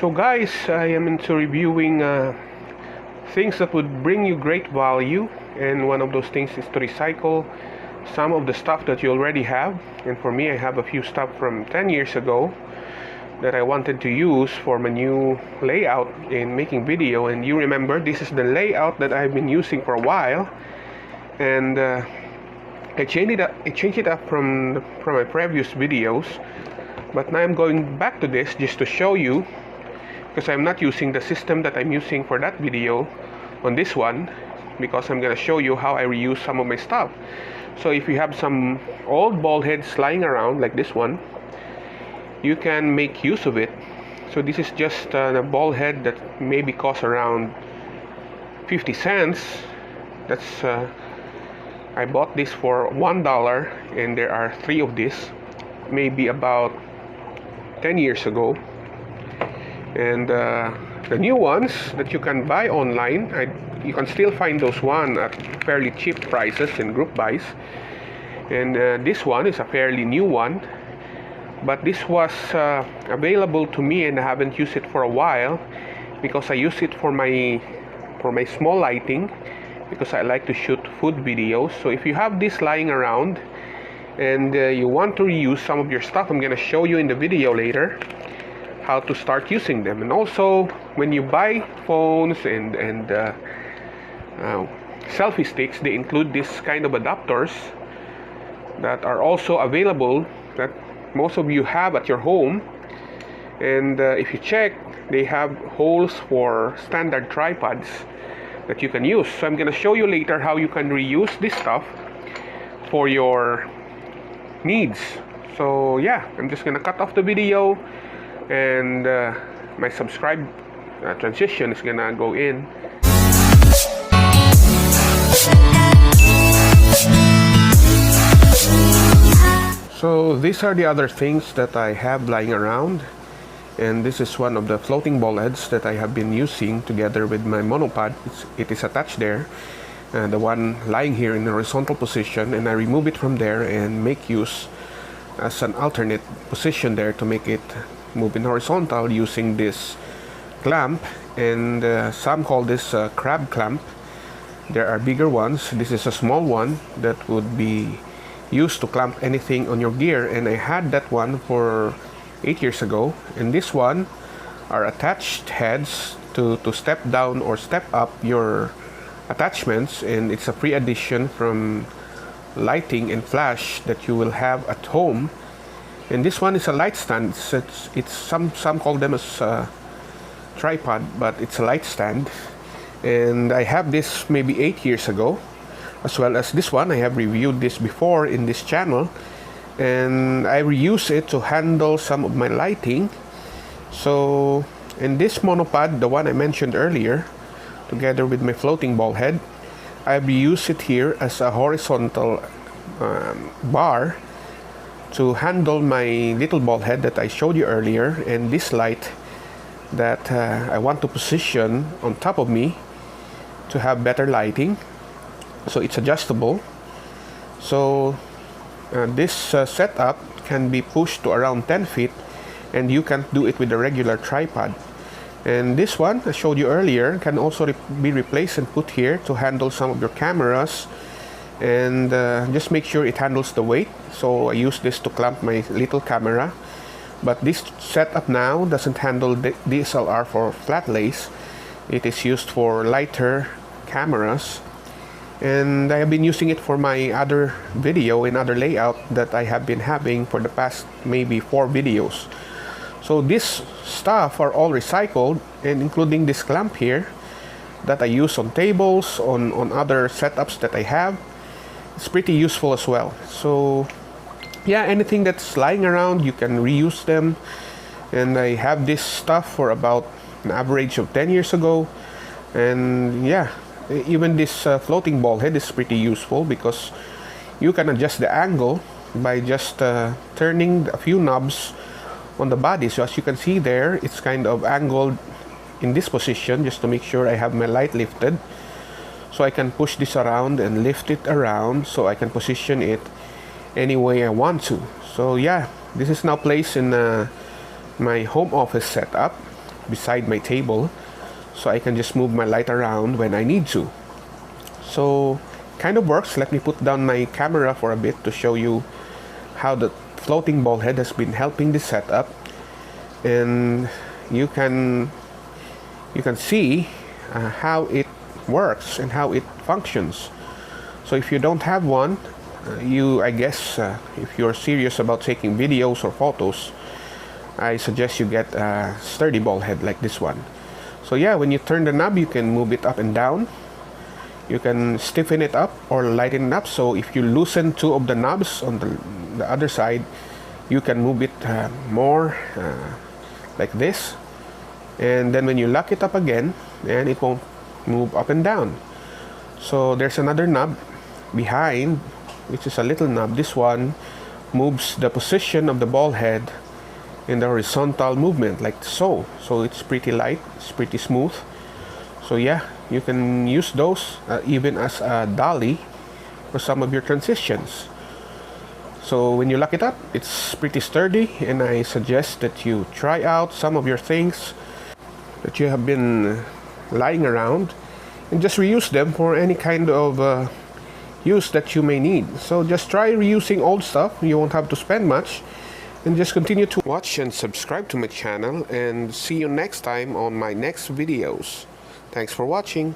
So guys, I am into reviewing things that would bring you great value, and one of those things is to recycle some of the stuff that you already have. And for me, I have a few stuff from 10 years ago that I wanted to use for my new layout in making video. And you remember, this is the layout that I've been using for a while, and I changed it up from my previous videos, but now I'm going back to this just to show you, because I'm not using the system that I'm using for that video on this one, because I'm gonna show you how I reuse some of my stuff. So if you have some old ball heads lying around like this one, you can make use of it. So this is just a ball head that maybe costs around 50 cents. That's I bought this for $1, and there are 3 of these, maybe about 10 years ago. And the new ones that you can buy online, you can still find those one at fairly cheap prices in group buys. And this one is a fairly new one, but this was available to me, and I haven't used it for a while because I use it for my small lighting, because I like to shoot food videos. So if you have this lying around and you want to reuse some of your stuff, I'm gonna show you in the video later how to start using them. And also, when you buy phones and selfie sticks, they include this kind of adapters that are also available, that most of you have at your home. And if you check, they have holes for standard tripods that you can use. So I'm gonna show you later how you can reuse this stuff for your needs. So yeah, I'm just gonna cut off the video, and my subscribe transition is gonna go in. So these are the other things that I have lying around, and this is one of the floating ball heads that I have been using together with my monopod. It is attached there, the one lying here in the horizontal position, and I remove it from there and make use as an alternate position there to make it move in horizontal using this clamp. And some call this crab clamp. There are bigger ones. This is a small one that would be used to clamp anything on your gear, and I had that one for 8 years ago. And this one are attached heads to step down or step up your attachments, and it's a free addition from lighting and flash that you will have at home. And this one is a light stand. It's some call them as a tripod, but it's a light stand. And I have this maybe 8 years ago, as well as this one. I have reviewed this before in this channel, and I reuse it to handle some of my lighting. So in this monopod, the one I mentioned earlier, together with my floating ball head, I reuse it here as a horizontal bar to handle my little ball head that I showed you earlier, and this light that I want to position on top of me to have better lighting. So it's adjustable. So this setup can be pushed to around 10 feet, and you can do it with a regular tripod. And this one I showed you earlier can also be replaced and put here to handle some of your cameras, and just make sure it handles the weight. So I use this to clamp my little camera, but this setup now doesn't handle the DSLR for flat lays. It is used for lighter cameras, and I have been using it for my other video and other layout that I have been having for the past maybe 4 videos. So this stuff are all recycled, and including this clamp here that I use on tables, on other setups that I have. It's pretty useful as well. So yeah, anything that's lying around, you can reuse them. And I have this stuff for about an average of 10 years ago. And yeah, even this floating ball head is pretty useful, because you can adjust the angle by just turning a few knobs on the body. So as you can see there, it's kind of angled in this position just to make sure I have my light lifted. So I can push this around and lift it around, so I can position it any way I want to. So yeah, this is now placed in my home office setup. beside my table, so I can just move my light around when I need to. So kind of works. Let me put down my camera for a bit to show you how the floating ball head has been helping the setup, and you can see how it works and how it functions. So if you don't have one, I guess if you're serious about taking videos or photos, I suggest you get a sturdy ball head like this one. So yeah, when you turn the knob, you can move it up and down. You can stiffen it up or lighten it up. So if you loosen two of the knobs on the other side, you can move it more like this. And then when you lock it up again, then it won't move up and down. So there's another knob behind, which is a little knob. This one moves the position of the ball head in the horizontal movement, like so. So it's pretty light, it's pretty smooth. So yeah, you can use those even as a dolly for some of your transitions. So when you lock it up, it's pretty sturdy, and I suggest that you try out some of your things that you have been lying around and just reuse them for any kind of use that you may need. So just try reusing old stuff. You won't have to spend much, and just continue to watch and subscribe to my channel, and see you next time on my next videos. Thanks for watching.